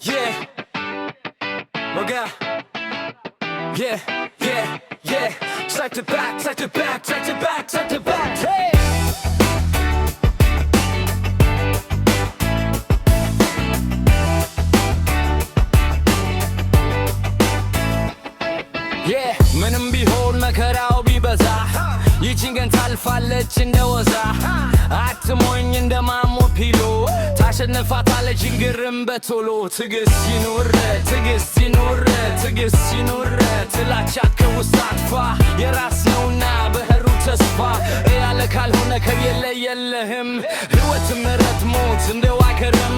Yeah, Moga. Yeah, yeah, yeah. Side to back, side to back, side to back, side to back. Hey. Yeah, ምንም ቢሆን መከራው ቢበዛ ይቺን ቀን ታልፋለች እንደወዛ አትሞኝ እንደማሞ ፒሎ ታሸንፋታለች ችግርን በቶሎ ትግስት ይኑር ትግስት ይኑር ትግስት ይኑር ጥላቻ ከውስጥ አጥፋ የራስ ነውና በህሩ ተስፋ ያለ ካልሆነ ከየለ የለህም ህይወት ምረት ሞት እንደው አይከርም